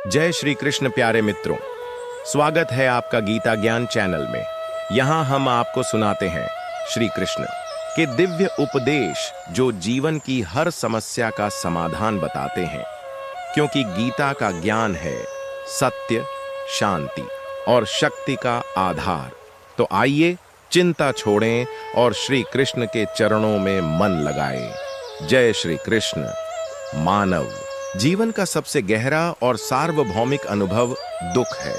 जय श्री कृष्ण प्यारे मित्रों, स्वागत है आपका गीता ज्ञान चैनल में। यहाँ हम आपको सुनाते हैं श्री कृष्ण के दिव्य उपदेश जो जीवन की हर समस्या का समाधान बताते हैं, क्योंकि गीता का ज्ञान है सत्य, शांति और शक्ति का आधार। तो आइए चिंता छोड़ें और श्री कृष्ण के चरणों में मन लगाएं। जय श्री कृष्ण। मानव जीवन का सबसे गहरा और सार्वभौमिक अनुभव दुख है।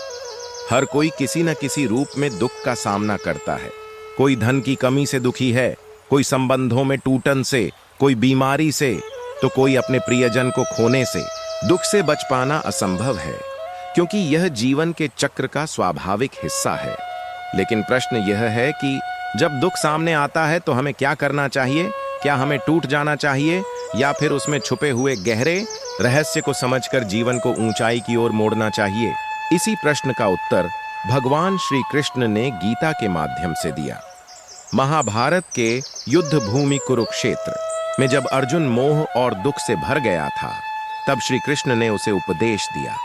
हर कोई किसी न किसी रूप में दुख का सामना करता है। कोई धन की कमी से दुखी है, कोई संबंधों में टूटन से, कोई बीमारी से, तो कोई अपने प्रियजन को खोने से। दुख से बच पाना असंभव है, क्योंकि यह जीवन के चक्र का स्वाभाविक हिस्सा है। लेकिन प्रश्न यह है कि जब दुख सामने आता है तो हमें क्या करना चाहिए? क्या हमें टूट जाना चाहिए या फिर उसमें छुपे हुए गहरे रहस्य को समझकर जीवन को ऊंचाई की ओर मोड़ना चाहिए? इसी प्रश्न का उत्तर भगवान श्री कृष्ण ने गीता के माध्यम से दिया। महाभारत के युद्ध भूमि कुरुक्षेत्र में जब अर्जुन मोह और दुख से भर गया था, तब श्री कृष्ण ने उसे उपदेश दिया।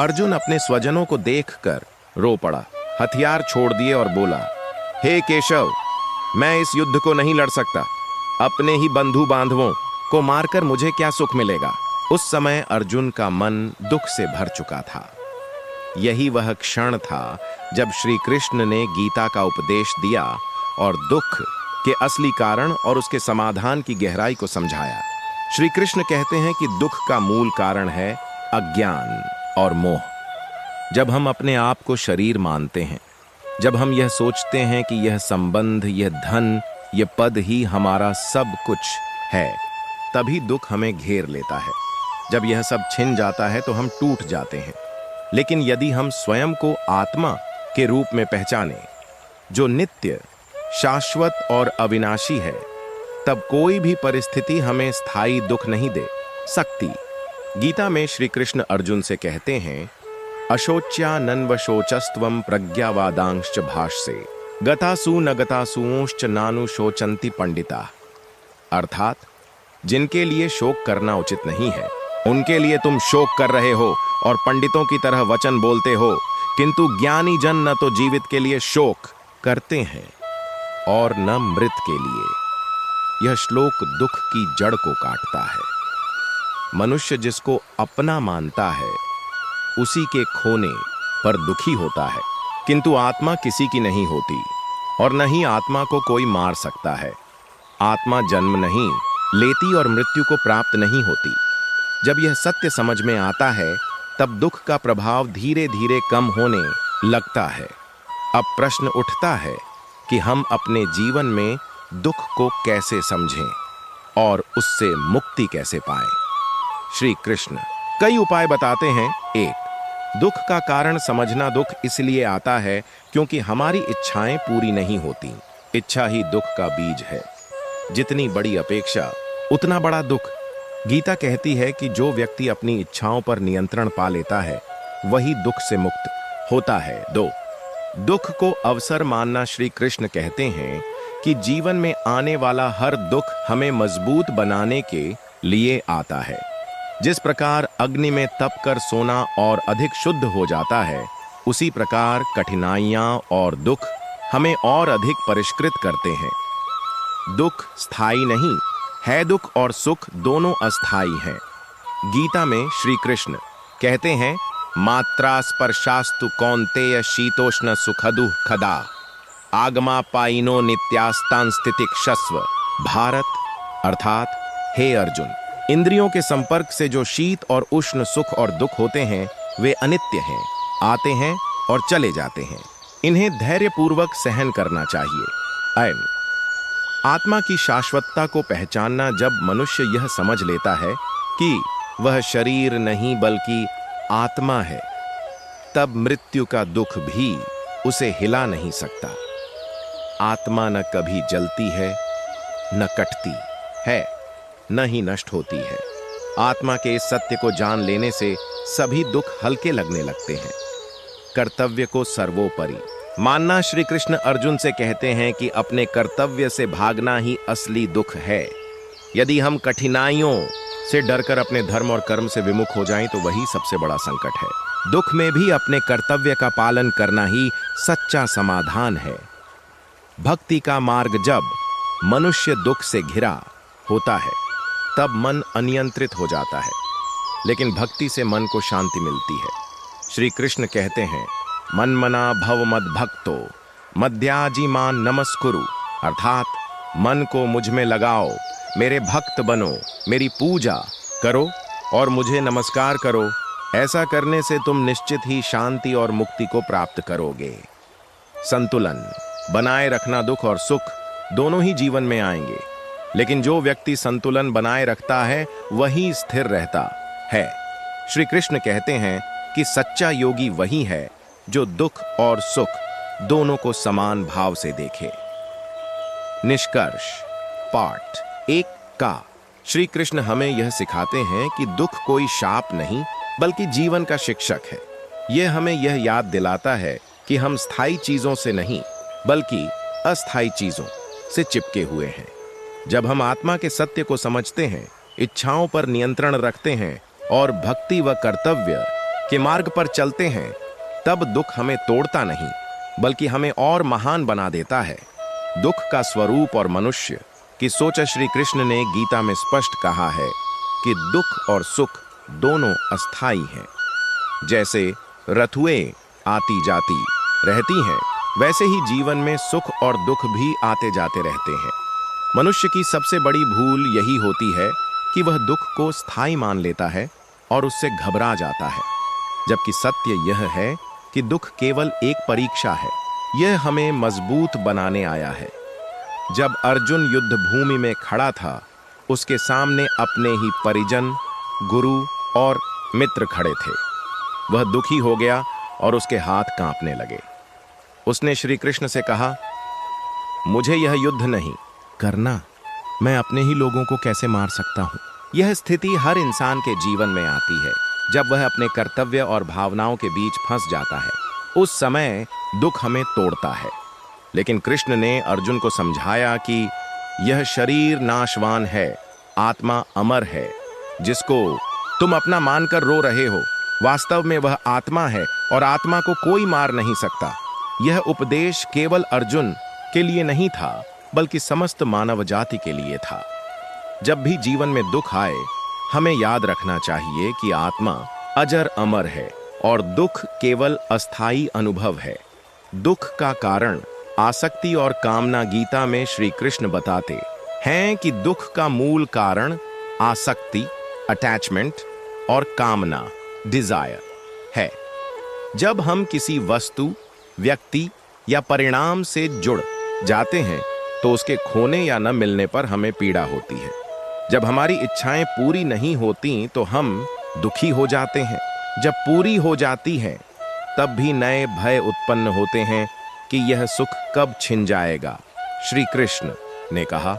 अर्जुन अपने स्वजनों को देखकर रो पड़ा, हथियार छोड़ दिए और बोला, हे केशव, मैं इस युद्ध को नहीं लड़ सकता। अपने ही बंधु बांधवों को मारकर मुझे क्या सुख मिलेगा? उस समय अर्जुन का मन दुख से भर चुका था। यही वह क्षण था जब श्री कृष्ण ने गीता का उपदेश दिया और दुख के असली कारण और उसके समाधान की गहराई को समझाया। श्री कृष्ण कहते हैं कि दुख का मूल कारण है अज्ञान और मोह। जब हम अपने आप को शरीर मानते हैं, जब हम यह सोचते हैं कि यह संबंध, यह धन, यह पद ही हमारा सब कुछ है, तभी दुख हमें घेर लेता है। जब यह सब छिन जाता है तो हम टूट जाते हैं। लेकिन यदि हम स्वयं को आत्मा के रूप में पहचाने, जो नित्य, शाश्वत और अविनाशी है, तब कोई भी परिस्थिति हमें स्थायी दुख नहीं दे सकती। गीता में श्री कृष्ण अर्जुन से कहते हैं, अशोच्या नन्वशोचस्त्वं प्रज्ञावादांश्च भाष्ये गतासु न गतासुओश्च नानु शोचन्ति पंडिता। अर्थात जिनके लिए शोक करना उचित नहीं है, उनके लिए तुम शोक कर रहे हो और पंडितों की तरह वचन बोलते हो, किंतु ज्ञानी जन न तो जीवित के लिए शोक करते हैं और न मृत के लिए। यह श्लोक दुख की जड़ को काटता है। मनुष्य जिसको अपना मानता है, उसी के खोने पर दुखी होता है, किंतु आत्मा किसी की नहीं होती और न ही आत्मा को कोई मार सकता है। आत्मा जन्म नहीं लेती और मृत्यु को प्राप्त नहीं होती। जब यह सत्य समझ में आता है, तब दुख का प्रभाव धीरे धीरे कम होने लगता है। अब प्रश्न उठता है कि हम अपने जीवन में दुख को कैसे समझें और उससे मुक्ति कैसे पाएं। श्री कृष्ण कई उपाय बताते हैं। 1. दुख का कारण समझना। दुख इसलिए आता है क्योंकि हमारी इच्छाएं पूरी नहीं होती। इच्छा ही दुख का बीज है। जितनी बड़ी अपेक्षा उतना बड़ा दुख। गीता कहती है कि जो व्यक्ति अपनी इच्छाओं पर नियंत्रण पा लेता है, वही दुख से मुक्त होता है। 2. दुख को अवसर मानना। श्री कृष्ण कहते हैं कि जीवन में आने वाला हर दुख हमें मजबूत बनाने के लिए आता है। जिस प्रकार अग्नि में तप कर सोना और अधिक शुद्ध हो जाता है, उसी प्रकार कठिनाइयां और दुख हमें और अधिक परिष्कृत करते हैं। दुख स्थायी नहीं है, दुख और सुख दोनों अस्थाई हैं। गीता में श्री कृष्ण कहते हैं, मात्रा स्पर्शास्तु कौन्तेय शीतोष्ण सुखदुः खदा आगमा पाइनो नित्यास्तान स्थितिक्षस्व। भारत अर्थात हे अर्जुन, इंद्रियों के संपर्क से जो शीत और उष्ण सुख और दुख होते हैं, वे अनित्य हैं, आते हैं और चले जाते हैं। इन्हें धैर्यपूर्वक सहन करना चाहिए। अयन आत्मा की शाश्वतता को पहचानना। जब मनुष्य यह समझ लेता है कि वह शरीर नहीं बल्कि आत्मा है, तब मृत्यु का दुख भी उसे हिला नहीं सकता। आत्मा न कभी जलती है, न कटती है, न ही नष्ट होती है। आत्मा के इस सत्य को जान लेने से सभी दुख हल्के लगने लगते हैं। कर्तव्य को सर्वोपरि मानना। श्री कृष्ण अर्जुन से कहते हैं कि अपने कर्तव्य से भागना ही असली दुख है। यदि हम कठिनाइयों से डरकर अपने धर्म और कर्म से विमुख हो जाएं तो वही सबसे बड़ा संकट है। दुख में भी अपने कर्तव्य का पालन करना ही सच्चा समाधान है। भक्ति का मार्ग जब मनुष्य दुख से घिरा होता है तब मन अनियंत्रित हो जाता है, लेकिन भक्ति से मन को शांति मिलती है। श्री कृष्ण कहते हैं, मन मना भव मद भक्तो मध्याजी मान नमस्कुरु, अर्थात मन को मुझ में लगाओ, मेरे भक्त बनो, मेरी पूजा करो और मुझे नमस्कार करो। ऐसा करने से तुम निश्चित ही शांति और मुक्ति को प्राप्त करोगे। संतुलन बनाए रखना, दुख और सुख दोनों ही जीवन में आएंगे, लेकिन जो व्यक्ति संतुलन बनाए रखता है वही स्थिर रहता है। श्री कृष्ण कहते हैं कि सच्चा योगी वही है जो दुख और सुख दोनों को समान भाव से देखे। निष्कर्ष पार्ट 1 का श्री कृष्ण हमें यह सिखाते हैं कि दुख कोई शाप नहीं बल्कि जीवन का शिक्षक है। यह हमें यह याद दिलाता है कि हम स्थायी चीजों से नहीं बल्कि अस्थायी चीजों से चिपके हुए हैं। जब हम आत्मा के सत्य को समझते हैं, इच्छाओं पर नियंत्रण रखते हैं और भक्ति व कर्तव्य के मार्ग पर चलते हैं, तब दुख हमें तोड़ता नहीं बल्कि हमें और महान बना देता है। दुख का स्वरूप और मनुष्य की सोच श्री कृष्ण ने गीता में स्पष्ट कहा है कि दुख और सुख दोनों अस्थाई हैं। जैसे ऋतुएं आती जाती रहती हैं, वैसे ही जीवन में सुख और दुख भी आते जाते रहते हैं। मनुष्य की सबसे बड़ी भूल यही होती है कि वह दुख को स्थायी मान लेता है और उससे घबरा जाता है, जबकि सत्य यह है कि दुख केवल एक परीक्षा है। यह हमें मजबूत बनाने आया है। जब अर्जुन युद्ध भूमि में खड़ा था, उसके सामने अपने ही परिजन, गुरु और मित्र खड़े थे। वह दुखी हो गया और उसके हाथ कांपने लगे। उसने श्री कृष्ण से कहा, मुझे यह युद्ध नहीं करना, मैं अपने ही लोगों को कैसे मार सकता हूं। यह स्थिति हर इंसान के जीवन में आती है जब वह अपने कर्तव्य और भावनाओं के बीच फंस जाता है। उस समय दुख हमें तोड़ता है, लेकिन कृष्ण ने अर्जुन को समझाया कि यह शरीर नाशवान है, आत्मा अमर है। जिसको तुम अपना मानकर रो रहे हो, वास्तव में वह आत्मा है और आत्मा को कोई मार नहीं सकता। यह उपदेश केवल अर्जुन के लिए नहीं था बल्कि समस्त मानव जाति के लिए था। जब भी जीवन में दुख आए, हमें याद रखना चाहिए कि आत्मा अजर अमर है और दुख केवल अस्थाई अनुभव है। दुख का कारण आसक्ति और कामना गीता में श्री कृष्ण बताते हैं कि दुख का मूल कारण आसक्ति, अटैचमेंट और कामना, डिजायर है। जब हम किसी वस्तु, व्यक्ति या परिणाम से जुड़ जाते हैं तो उसके खोने या न मिलने पर हमें पीड़ा होती है। जब हमारी इच्छाएं पूरी नहीं होती तो हम दुखी हो जाते हैं। जब पूरी हो जाती हैं तब भी नए भय उत्पन्न होते हैं कि यह सुख कब छिन जाएगा। श्री कृष्ण ने कहा,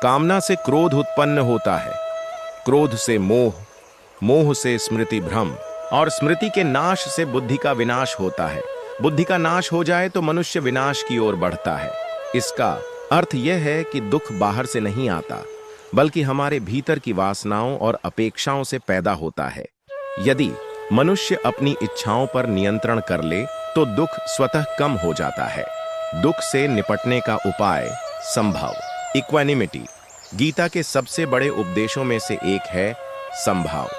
कामना से क्रोध उत्पन्न होता है, क्रोध से मोह, मोह से स्मृति भ्रम और स्मृति के नाश से बुद्धि का विनाश होता है। बुद्धि का नाश हो जाए तो मनुष्य विनाश की ओर बढ़ता है। इसका अर्थ यह है कि दुख बाहर से नहीं आता बल्कि हमारे भीतर की वासनाओं और अपेक्षाओं से पैदा होता है। यदि मनुष्य अपनी इच्छाओं पर नियंत्रण कर ले तो दुख स्वतः कम हो जाता है। दुख से निपटने का उपाय संभाव, इक्वानिमिटी, गीता के सबसे बड़े उपदेशों में से एक है संभाव।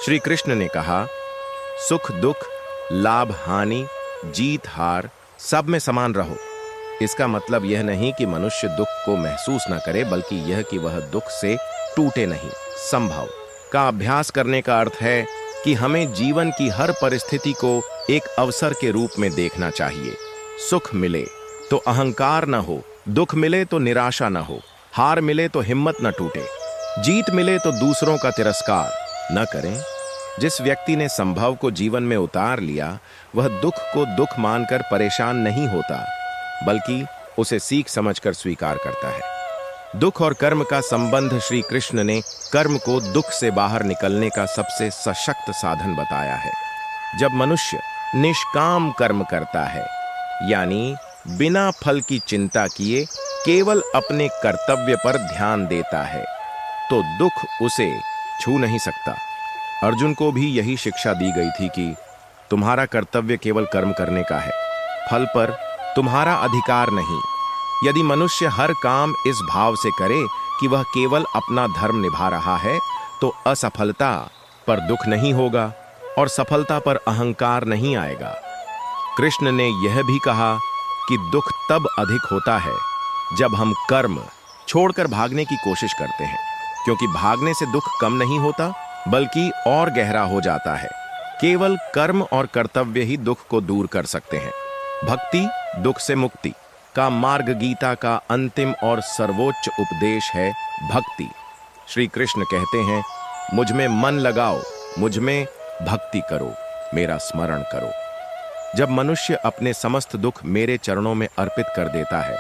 श्री कृष्ण ने कहा, सुख दुख, लाभ हानि, जीत हार सब में समान रहो। इसका मतलब यह नहीं कि मनुष्य दुख को महसूस न करे बल्कि यह कि वह दुख से टूटे नहीं। संभाव का अभ्यास करने का अर्थ है कि हमें जीवन की हर परिस्थिति को एक अवसर के रूप में देखना चाहिए। सुख मिले तो अहंकार न हो, दुख मिले तो निराशा न हो, हार मिले तो हिम्मत न टूटे, जीत मिले तो दूसरों का तिरस्कार न करें। जिस व्यक्ति ने संभव को जीवन में उतार लिया वह दुख को दुख मानकर परेशान नहीं होता बल्कि उसे सीख समझकर स्वीकार करता है। दुख और कर्म का संबंध श्री कृष्ण ने कर्म को दुख से बाहर निकलने का सबसे सशक्त साधन बताया है। जब मनुष्य निष्काम कर्म करता है, यानी बिना फल की चिंता किए केवल अपने कर्तव्य पर ध्यान देता है, तो दुख उसे छू नहीं सकता। अर्जुन को भी यही शिक्षा दी गई थी कि तुम्हारा कर्तव्य केवल कर्म करने का है, फल पर तुम्हारा अधिकार नहीं। यदि मनुष्य हर काम इस भाव से करे कि वह केवल अपना धर्म निभा रहा है, तो असफलता पर दुख नहीं होगा और सफलता पर अहंकार नहीं आएगा। कृष्ण ने यह भी कहा कि दुख तब अधिक होता है जब हम कर्म छोड़कर भागने की कोशिश करते हैं, क्योंकि भागने से दुख कम नहीं होता बल्कि और गहरा हो जाता है। केवल कर्म और कर्तव्य ही दुख को दूर कर सकते हैं। भक्ति दुख से मुक्ति का मार्ग गीता का अंतिम और सर्वोच्च उपदेश है भक्ति। श्री कृष्ण कहते हैं, मुझ में मन लगाओ, मुझ में भक्ति करो, मेरा स्मरण करो। जब मनुष्य अपने समस्त दुख मेरे चरणों में अर्पित कर देता है,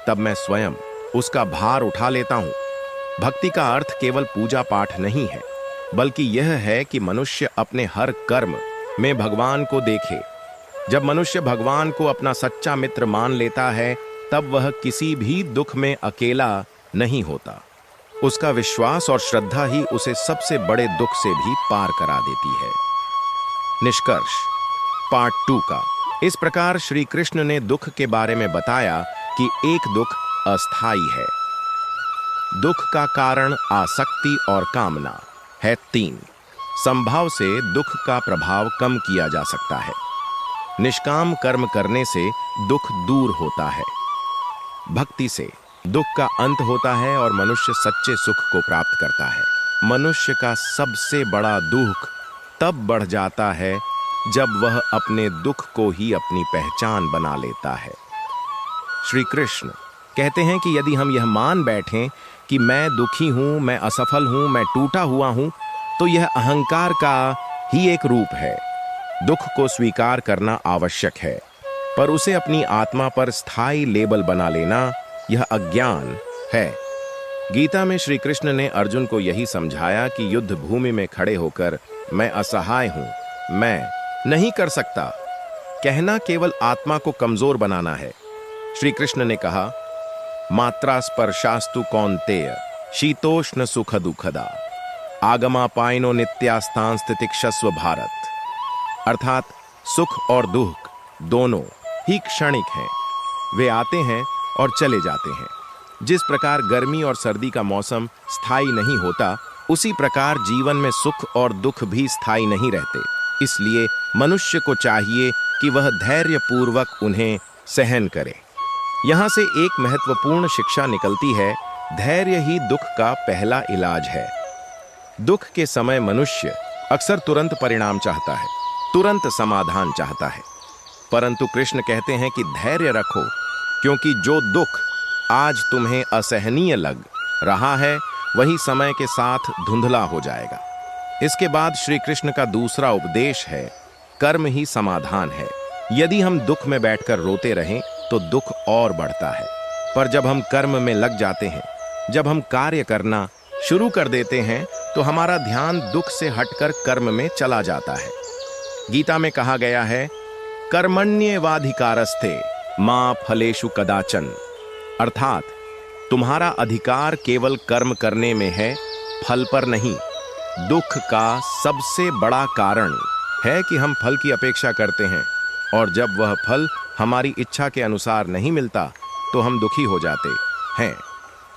तब मैं स्वयं उसका भार उठा लेता हूं। भक्ति का अर्थ केवल पूजा पाठ नहीं है, बल्कि यह है कि मनुष्य अपने हर कर्म में भगवान को देखे। जब मनुष्य भगवान को अपना सच्चा मित्र मान लेता है, तब वह किसी भी दुख में अकेला नहीं होता। उसका विश्वास और श्रद्धा ही उसे सबसे बड़े दुख से भी पार करा देती है। निष्कर्ष पार्ट 2 का। इस प्रकार श्री कृष्ण ने दुख के बारे में बताया कि एक दुख अस्थाई है। दुख का कारण आसक्ति और कामना है। 3 संभाव से दुख का प्रभाव कम किया जा सकता है। निष्काम कर्म करने से दुख दूर होता है। भक्ति से दुख का अंत होता है और मनुष्य सच्चे सुख को प्राप्त करता है। मनुष्य का सबसे बड़ा दुख तब बढ़ जाता है जब वह अपने दुख को ही अपनी पहचान बना लेता है। श्री कृष्ण कहते हैं कि यदि हम यह मान बैठें कि मैं दुखी हूं, मैं असफल हूं, मैं टूटा हुआ हूं, तो यह अहंकार का ही एक रूप है। दुख को स्वीकार करना आवश्यक है, पर उसे अपनी आत्मा पर स्थायी लेबल बना लेना यह अज्ञान है। गीता में श्री कृष्ण ने अर्जुन को यही समझाया कि युद्ध भूमि में खड़े होकर मैं असहाय हूं, मैं नहीं कर सकता कहना केवल आत्मा को कमजोर बनाना है। श्री कृष्ण ने कहा, मात्रा स्पर्शास्तु कौन्तेय शीतोष्ण सुख दुखदा आगमापायनो नित्यास्तान स्थितिक्षस्व भारत। अर्थात सुख और दुख दोनों ही क्षणिक हैं, वे आते हैं और चले जाते हैं। जिस प्रकार गर्मी और सर्दी का मौसम स्थायी नहीं होता, उसी प्रकार जीवन में सुख और दुख भी स्थायी नहीं रहते। इसलिए मनुष्य को चाहिए कि वह धैर्य पूर्वक उन्हें सहन करे। यहाँ से एक महत्वपूर्ण शिक्षा निकलती है, धैर्य ही दुख का पहला इलाज है। दुख के समय मनुष्य अक्सर तुरंत परिणाम चाहता है, तुरंत समाधान चाहता है, परंतु कृष्ण कहते हैं कि धैर्य रखो, क्योंकि जो दुख आज तुम्हें असहनीय लग रहा है, वही समय के साथ धुंधला हो जाएगा। इसके बाद श्री कृष्ण का दूसरा उपदेश है, कर्म ही समाधान है। यदि हम दुख में बैठकर रोते रहें तो दुख और बढ़ता है, पर जब हम कर्म में लग जाते हैं, जब हम कार्य करना शुरू कर देते हैं, तो हमारा ध्यान दुख से हटकर कर्म में चला जाता है। गीता में कहा गया है, कर्मण्येवाधिकारस्ते मां फलेषु कदाचन। अर्थात तुम्हारा अधिकार केवल कर्म करने में है, फल पर नहीं। दुख का सबसे बड़ा कारण है कि हम फल की अपेक्षा करते हैं, और जब वह फल हमारी इच्छा के अनुसार नहीं मिलता तो हम दुखी हो जाते हैं।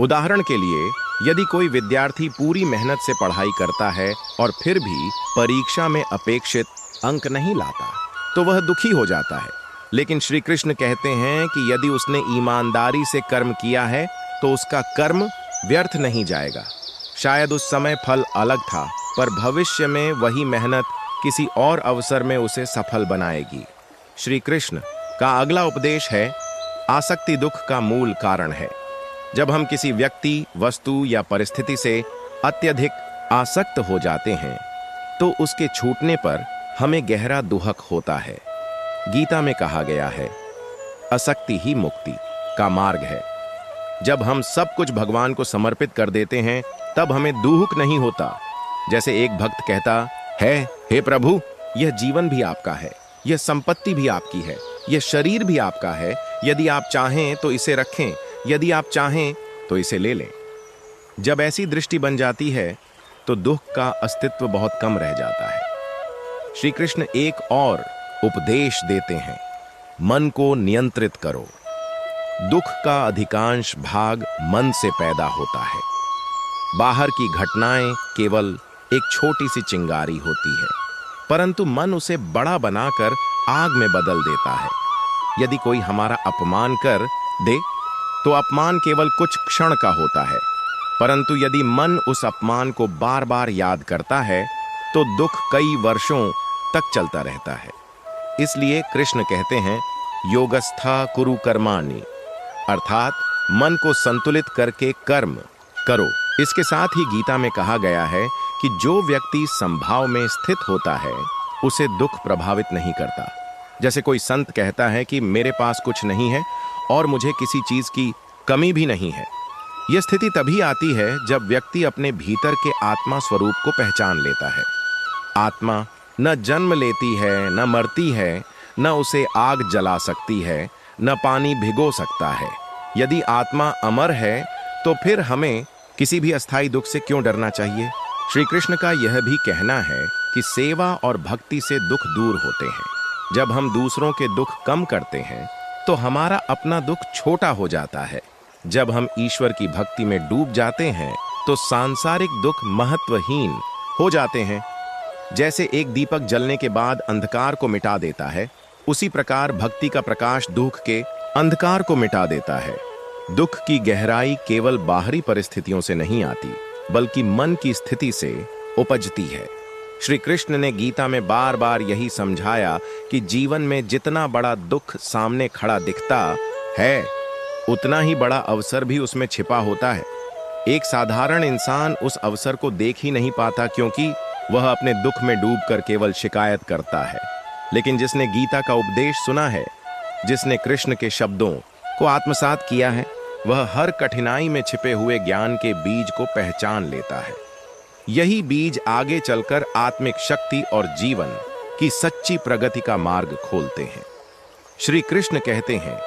उदाहरण के लिए, यदि कोई विद्यार्थी पूरी मेहनत से पढ़ाई करता है और फिर भी परीक्षा में अपेक्षित अंक नहीं लाता, तो वह दुखी हो जाता है। लेकिन श्री कृष्ण कहते हैं कि यदि उसने ईमानदारी से कर्म किया है तो उसका कर्म व्यर्थ नहीं जाएगा। शायद उस समय फल अलग था, पर भविष्य में वही मेहनत किसी और अवसर में उसे सफल बनाएगी। श्री कृष्ण का अगला उपदेश है, आसक्ति दुख का मूल कारण है। जब हम किसी व्यक्ति, वस्तु या परिस्थिति से अत्यधिक आसक्त हो जाते हैं, तो उसके छूटने पर हमें गहरा दुख होता है। गीता में कहा गया है, आसक्ति ही मुक्ति का मार्ग है। जब हम सब कुछ भगवान को समर्पित कर देते हैं, तब हमें दुख नहीं होता। जैसे एक भक्त कहता है, हे प्रभु, यह जीवन भी आपका है, यह संपत्ति भी आपकी है, यह शरीर भी आपका है। यदि आप चाहें तो इसे रखें, यदि आप चाहें तो इसे ले लें। जब ऐसी दृष्टि बन जाती है, तो दुख का अस्तित्व बहुत कम रह जाता है। श्री कृष्ण एक और उपदेश देते हैं, मन को नियंत्रित करो। दुख का अधिकांश भाग मन से पैदा होता है। बाहर की घटनाएं केवल एक छोटी सी चिंगारी होती है, परंतु मन उसे बड़ा बनाकर आग में बदल देता है। यदि कोई हमारा अपमान कर दे तो अपमान केवल कुछ क्षण का होता है, परंतु यदि मन उस अपमान को बार बार याद करता है तो दुख कई वर्षों तक चलता रहता है। इसलिए कृष्ण कहते हैं, योगस्था कुरु कर्माणि, अर्थात मन को संतुलित करके कर्म करो। इसके साथ ही गीता में कहा गया है कि जो व्यक्ति समभाव में स्थित होता है उसे दुख प्रभावित नहीं करता। जैसे कोई संत कहता है कि मेरे पास कुछ नहीं है और मुझे किसी चीज की कमी भी नहीं है। यह स्थिति तभी आती है जब व्यक्ति अपने भीतर के आत्मा स्वरूप को पहचान लेता है। आत्मा न जन्म लेती है, न मरती है, न उसे आग जला सकती है, न पानी भिगो सकता है। यदि आत्मा अमर है तो फिर हमें किसी भी अस्थायी दुख से क्यों डरना चाहिए। श्री कृष्ण का यह भी कहना है कि सेवा और भक्ति से दुख दूर होते हैं। जब हम दूसरों के दुख कम करते हैं तो हमारा अपना दुख छोटा हो जाता है। जब हम ईश्वर की भक्ति में डूब जाते हैं तो सांसारिक दुख महत्वहीन हो जाते हैं। जैसे एक दीपक जलने के बाद अंधकार को मिटा देता है, उसी प्रकार भक्ति का प्रकाश दुख के अंधकार को मिटा देता है। दुख की गहराई केवल बाहरी परिस्थितियों से नहीं आती, बल्कि मन की स्थिति से उपजती है। श्री कृष्ण ने गीता में बार बार यही समझाया कि जीवन में जितना बड़ा दुख सामने खड़ा दिखता है, उतना ही बड़ा अवसर भी उसमें छिपा होता है। एक साधारण इंसान उस अवसर को देख ही नहीं पाता, क्योंकि वह अपने दुख में डूबकर केवल शिकायत करता है। लेकिन जिसने गीता का उपदेश सुना है, जिसने कृष्ण के शब्दों को आत्मसात किया है, वह हर कठिनाई में छिपे हुए ज्ञान के बीज को पहचान लेता है। यही बीज आगे चलकर आत्मिक शक्ति और जीवन की सच्ची प्रगति का मार्ग खोलते हैं। श्री कृष्ण कहते हैं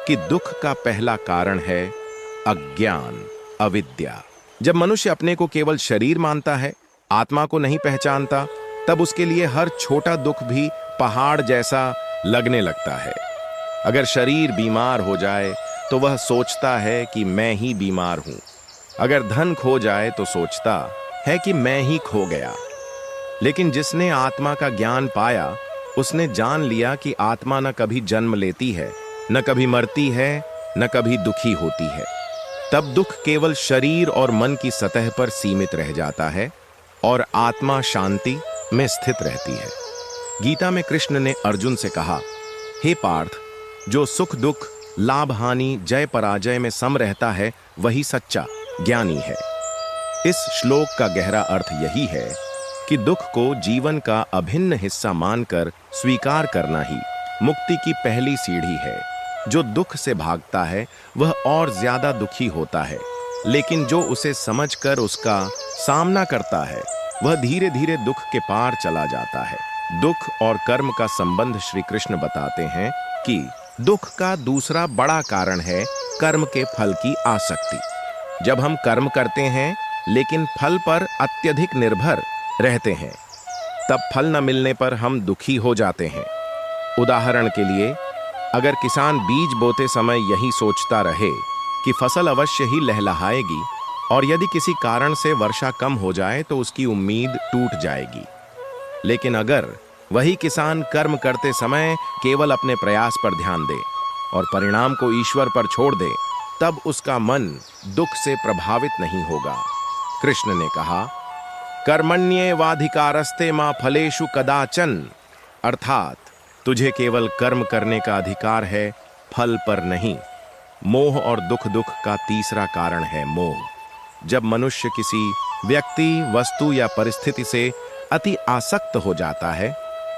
कि दुख का पहला कारण है अज्ञान, अविद्या। जब मनुष्य अपने को केवल शरीर मानता है, आत्मा को नहीं पहचानता, तब उसके लिए हर छोटा दुख भी पहाड़ जैसा लगने लगता है। अगर शरीर बीमार हो जाए तो वह सोचता है कि मैं ही बीमार हूं। अगर धन खो जाए तो सोचता है कि मैं ही खो गया। लेकिन जिसने आत्मा का ज्ञान पाया, उसने जान लिया कि आत्मा न कभी जन्म लेती है, न कभी मरती है, न कभी दुखी होती है। तब दुख केवल शरीर और मन की सतह पर सीमित रह जाता है और आत्मा शांति में स्थित रहती है। गीता में कृष्ण ने अर्जुन से कहा, हे पार्थ, जो सुख दुख, लाभ हानि, जय पराजय में सम रहता है, वही सच्चा ज्ञानी है। इस श्लोक का गहरा अर्थ यही है कि दुख को जीवन का अभिन्न हिस्सा मानकर स्वीकार करना ही मुक्ति की पहली सीढ़ी है। जो दुख से भागता है वह और ज्यादा दुखी होता है, लेकिन जो उसे समझकर उसका सामना करता है वह धीरे धीरे दुख के पार चला जाता है। दुख और कर्म का संबंध श्री कृष्ण बताते हैं कि दुख का दूसरा बड़ा कारण है कर्म के फल की आसक्ति। जब हम कर्म करते हैं लेकिन फल पर अत्यधिक निर्भर रहते हैं, तब फल न मिलने पर हम दुखी हो जाते हैं। उदाहरण के लिए, अगर किसान बीज बोते समय यही सोचता रहे कि फसल अवश्य ही लहलहाएगी और यदि किसी कारण से वर्षा कम हो जाए तो उसकी उम्मीद टूट जाएगी। लेकिन अगर वही किसान कर्म करते समय केवल अपने प्रयास पर ध्यान दे और परिणाम को ईश्वर पर छोड़ दे, तब उसका मन दुख से प्रभावित नहीं होगा। कृष्ण ने कहा, कर्मण्येवाधिकारस्ते मा फलेषु कदाचन, अर्थात तुझे केवल कर्म करने का अधिकार है, फल पर नहीं। मोह और दुख का तीसरा कारण है मोह। जब मनुष्य किसी व्यक्ति, वस्तु या परिस्थिति से अति आसक्त हो जाता है,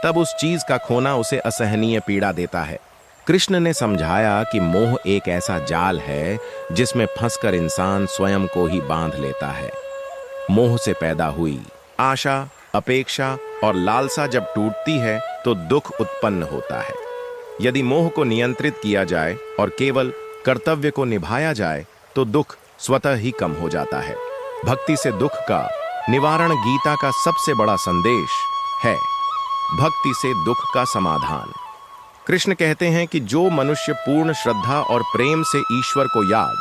तब उस चीज का खोना उसे असहनीय पीड़ा देता है। कृष्ण ने समझाया कि मोह एक ऐसा जाल है जिसमें फंसकर इंसान स्वयं को ही बांध लेता है। मोह से पैदा हुई आशा, अपेक्षा और लालसा जब टूटती है तो दुख उत्पन्न होता है। यदि मोह को नियंत्रित किया जाए और केवल कर्तव्य को निभाया जाए तो दुख स्वतः ही कम हो जाता है। भक्ति से दुख का निवारण गीता का सबसे बड़ा संदेश है। भक्ति से दुख का समाधान। कृष्ण कहते हैं कि जो मनुष्य पूर्ण श्रद्धा और प्रेम से ईश्वर को याद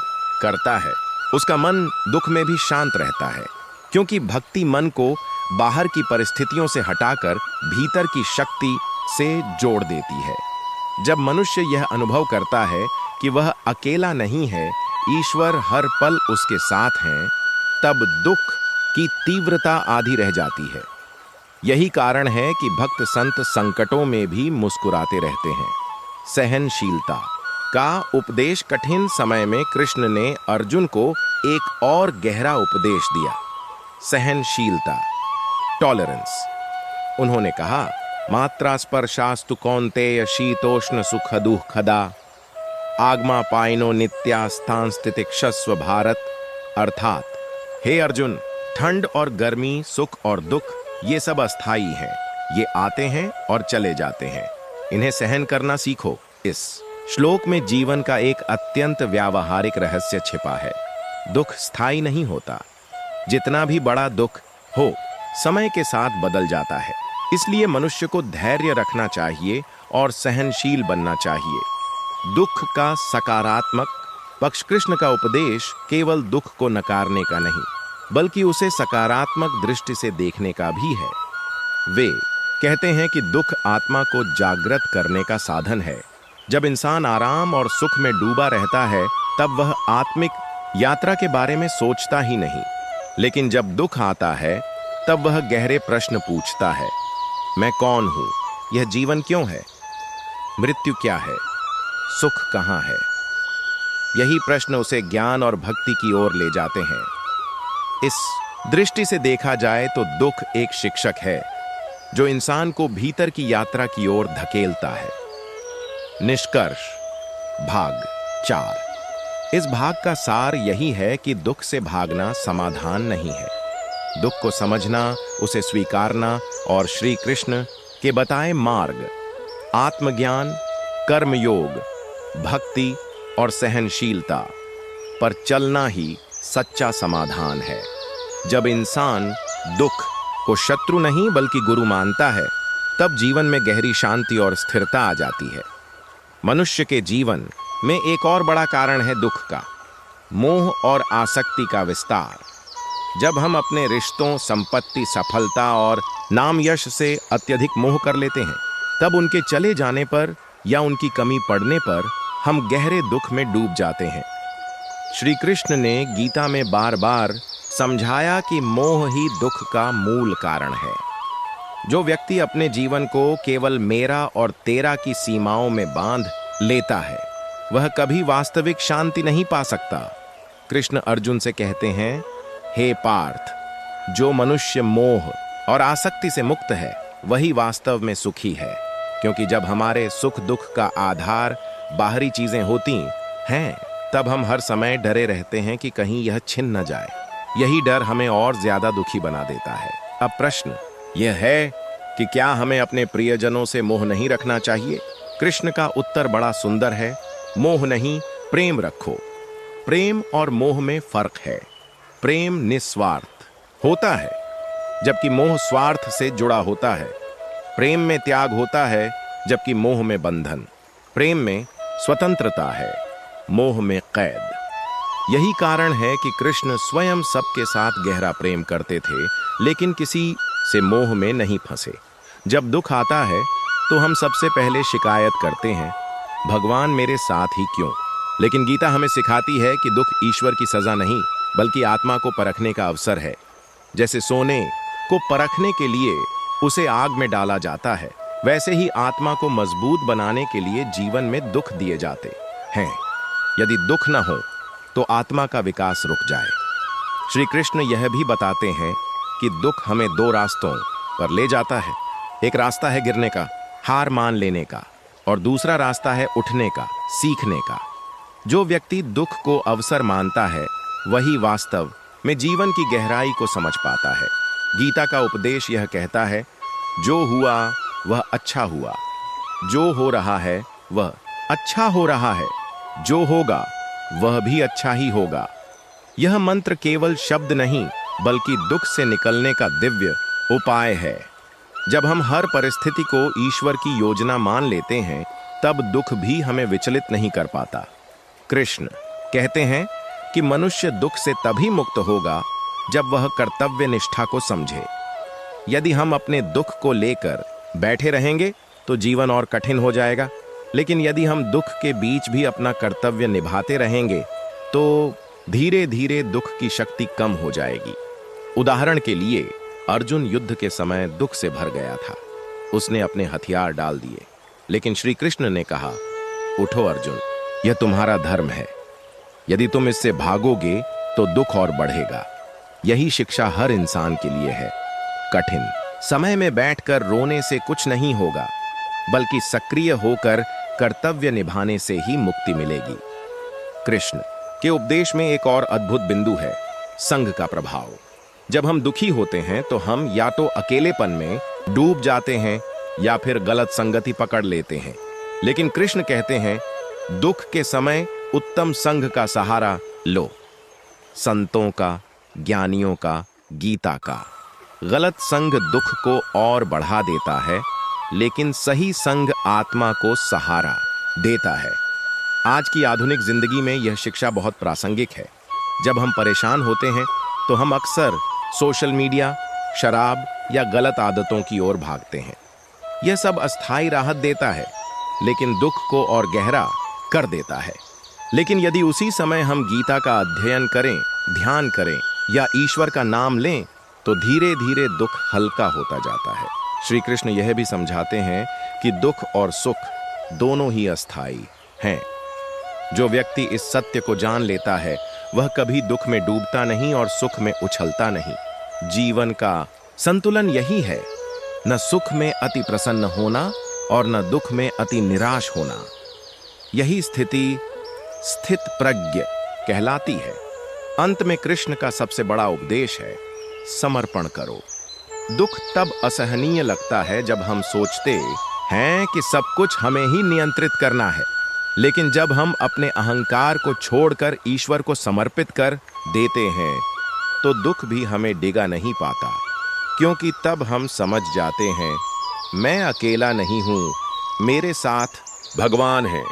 करता है, उसका मन दुख में भी शांत रहता है, क्योंकि भक्ति मन को बाहर की परिस्थितियों से हटाकर भीतर की शक्ति से जोड़ देती है। जब मनुष्य यह अनुभव करता है कि वह अकेला नहीं है, ईश्वर हर पल उसके साथ हैं, तब दुख की तीव्रता आधी रह जाती है। यही कारण है कि भक्त संत संकटों में भी मुस्कुराते रहते हैं। सहनशीलता का उपदेश। कठिन समय में कृष्ण ने अर्जुन को एक और गहरा उपदेश दिया, सहनशीलता, टॉलरेंस। उन्होंने कहा, मात्रा स्पर्शास्तु कौन्तेय शीतोष्ण सुख दुःखदा आगमा पाइनो नित्यास्थान स्थितिक्षस्व भारत। अर्थात, हे अर्जुन, ठंड और गर्मी, सुख और दुख, ये सब अस्थाई हैं। ये आते हैं और चले जाते हैं। इन्हें सहन करना सीखो। इस श्लोक में जीवन का एक अत्यंत व्यावहारिक रहस्य छिपा है। दुख स्थायी नहीं होता। जितना भी बड़ा दुख हो, समय के साथ बदल जाता है। इसलिए मनुष्य को धैर्य रखना चाहिए और सहनशील बनना चाहिए। दुख का सकारात्मक पक्ष। कृष्ण का उपदेश केवल दुख को नकारने का नहीं, बल्कि उसे सकारात्मक दृष्टि से देखने का भी है। वे कहते हैं कि दुख आत्मा को जागृत करने का साधन है। जब इंसान आराम और सुख में डूबा रहता है, तब वह आत्मिक यात्रा के बारे में सोचता ही नहीं। लेकिन जब दुख आता है, तब वह गहरे प्रश्न पूछता है, मैं कौन हूं? यह जीवन क्यों है? मृत्यु क्या है? सुख कहां है? यही प्रश्न उसे ज्ञान और भक्ति की ओर ले जाते हैं। इस दृष्टि से देखा जाए तो दुख एक शिक्षक है, जो इंसान को भीतर की यात्रा की ओर धकेलता है। निष्कर्ष, भाग 4। इस भाग का सार यही है कि दुख से भागना समाधान नहीं है। दुख को समझना, उसे स्वीकारना और श्री कृष्ण के बताए मार्ग, आत्मज्ञान, कर्मयोग, भक्ति और सहनशीलता पर चलना ही सच्चा समाधान है। जब इंसान दुख को शत्रु नहीं बल्कि गुरु मानता है, तब जीवन में गहरी शांति और स्थिरता आ जाती है। मनुष्य के जीवन में एक और बड़ा कारण है दुख का, मोह और आसक्ति का विस्तार। जब हम अपने रिश्तों, संपत्ति, सफलता और नाम यश से अत्यधिक मोह कर लेते हैं, तब उनके चले जाने पर या उनकी कमी पड़ने पर हम गहरे दुख में डूब जाते हैं। श्री कृष्ण ने गीता में बार बार समझाया कि मोह ही दुख का मूल कारण है। जो व्यक्ति अपने जीवन को केवल मेरा और तेरा की सीमाओं में बांध लेता है, वह कभी वास्तविक शांति नहीं पा सकता। कृष्ण अर्जुन से कहते हैं, हे पार्थ, जो मनुष्य मोह और आसक्ति से मुक्त है, वही वास्तव में सुखी है। क्योंकि जब हमारे सुख दुख का आधार बाहरी चीजें होती हैं, तब हम हर समय डरे रहते हैं कि कहीं यह छिन न जाए। यही डर हमें और ज्यादा दुखी बना देता है। अब प्रश्न यह है कि क्या हमें अपने प्रियजनों से मोह नहीं रखना चाहिए? कृष्ण का उत्तर बड़ा सुंदर है, मोह नहीं, प्रेम रखो। प्रेम और मोह में फर्क है। प्रेम निस्वार्थ होता है, जबकि मोह स्वार्थ से जुड़ा होता है। प्रेम में त्याग होता है, जबकि मोह में बंधन। प्रेम में स्वतंत्रता है, मोह में कैद। यही कारण है कि कृष्ण स्वयं सबके साथ गहरा प्रेम करते थे, लेकिन किसी से मोह में नहीं फंसे। जब दुख आता है तो हम सबसे पहले शिकायत करते हैं, भगवान मेरे साथ ही क्यों? लेकिन गीता हमें सिखाती है कि दुख ईश्वर की सजा नहीं, बल्कि आत्मा को परखने का अवसर है। जैसे सोने को परखने के लिए उसे आग में डाला जाता है, वैसे ही आत्मा को मजबूत बनाने के लिए जीवन में दुख दिए जाते हैं। यदि दुख न हो तो आत्मा का विकास रुक जाए। श्री कृष्ण यह भी बताते हैं कि दुख हमें दो रास्तों पर ले जाता है। एक रास्ता है गिरने का, हार मान लेने का, और दूसरा रास्ता है उठने का, सीखने का। जो व्यक्ति दुख को अवसर मानता है, वही वास्तव में जीवन की गहराई को समझ पाता है। गीता का उपदेश यह कहता है, जो हुआ वह अच्छा हुआ, जो हो रहा है वह अच्छा हो रहा है, जो होगा वह भी अच्छा ही होगा। यह मंत्र केवल शब्द नहीं, बल्कि दुख से निकलने का दिव्य उपाय है। जब हम हर परिस्थिति को ईश्वर की योजना मान लेते हैं, तब दुख भी हमें विचलित नहीं कर पाता। कृष्ण कहते हैं कि मनुष्य दुख से तभी मुक्त होगा जब वह कर्तव्य निष्ठा को समझे। यदि हम अपने दुख को लेकर बैठे रहेंगे तो जीवन और कठिन हो जाएगा, लेकिन यदि हम दुख के बीच भी अपना कर्तव्य निभाते रहेंगे तो धीरे धीरे दुख की शक्ति कम हो जाएगी। उदाहरण के लिए, अर्जुन युद्ध के समय दुख से भर गया था। उसने अपने हथियार डाल दिए, लेकिन श्री कृष्ण ने कहा, उठो अर्जुन, यह तुम्हारा धर्म है। यदि तुम इससे भागोगे तो दुख और बढ़ेगा। यही शिक्षा हर इंसान के लिए है। कठिन समय में बैठकर रोने से कुछ नहीं होगा, बल्कि सक्रिय होकर कर्तव्य निभाने से ही मुक्ति मिलेगी। कृष्ण के उपदेश में एक और अद्भुत बिंदु है, संग का प्रभाव। जब हम दुखी होते हैं तो हम या तो अकेलेपन में डूब जाते हैं या फिर गलत संगति पकड़ लेते हैं। लेकिन कृष्ण कहते हैं, दुख के समय उत्तम संग का सहारा लो, संतों का, ज्ञानियों का, गीता का। गलत संग दुख को और बढ़ा देता है, लेकिन सही संग आत्मा को सहारा देता है। आज की आधुनिक जिंदगी में यह शिक्षा बहुत प्रासंगिक है। जब हम परेशान होते हैं तो हम अक्सर सोशल मीडिया, शराब या गलत आदतों की ओर भागते हैं। यह सब अस्थायी राहत देता है, लेकिन दुख को और गहरा कर देता है। लेकिन यदि उसी समय हम गीता का अध्ययन करें, ध्यान करें या ईश्वर का नाम लें, तो धीरे धीरे दुख हल्का होता जाता है। श्री कृष्ण यह भी समझाते हैं कि दुख और सुख दोनों ही अस्थायी हैं। जो व्यक्ति इस सत्य को जान लेता है, वह कभी दुख में डूबता नहीं और सुख में उछलता नहीं। जीवन का संतुलन यही है, न सुख में अति प्रसन्न होना और न दुख में अति निराश होना। यही स्थिति स्थित प्रज्ञ कहलाती है। अंत में कृष्ण का सबसे बड़ा उपदेश है, समर्पण करो। दुख तब असहनीय लगता है जब हम सोचते हैं कि सब कुछ हमें ही नियंत्रित करना है, लेकिन जब हम अपने अहंकार को छोड़कर ईश्वर को समर्पित कर देते हैं तो दुख भी हमें डिगा नहीं पाता, क्योंकि तब हम समझ जाते हैं, मैं अकेला नहीं हूं, मेरे साथ भगवान है।